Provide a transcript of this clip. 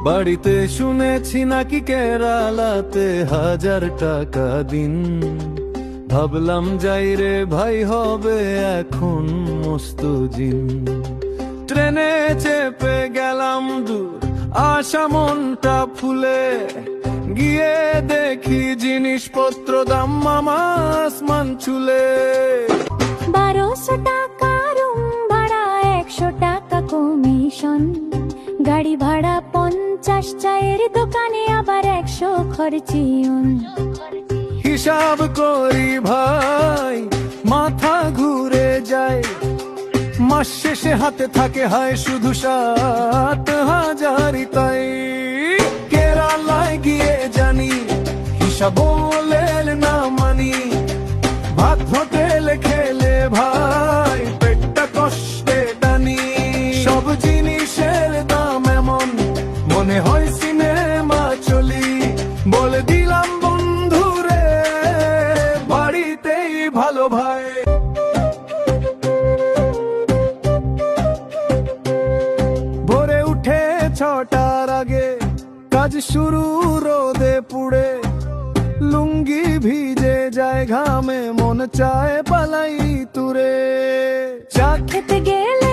বাড়িতে শুনেছি নাকি কেরালাতে 1000 টাকা দিন। ভাবলাম যাই রে ভাই, হবে এখন মস্ত জিন। ট্রেনে চেপে গেলাম দূর, আশা মনটা ফুলে। গিয়ে দেখি জিনিসপত্র দাম মামা আসমান ছুলে। 1200 টাকা রুম ভাড়া, 100 টাকা কমিশন। গাড়ি ভাড়া 50, চায়ের দোকানে আবার 100 খরচিয়ন। হিসাব করি ভাই, মাথা ঘুরে যায়। মাস শেষে হাতে থাকে হায় শুধু 7000। তাই কেরালায় গিয়ে জানি, হিসাব বলেন না মানি। ভাত হোটেলে খেলে ভাই, পেটটা কষ্টে টানি। সব জিনিসের দাম এমন, মনে হয় সিনেমা চলি। বলে দিলাম বন্ধুরে, বাড়িতেই ভালো ভাই। ভোরে উঠে 6টার আগে কাজ শুরু, রোদে পুড়ে লুঙ্গি ভিজে যায় ঘামে, মন চায় পালাই তুরে। চা খেতে গেলে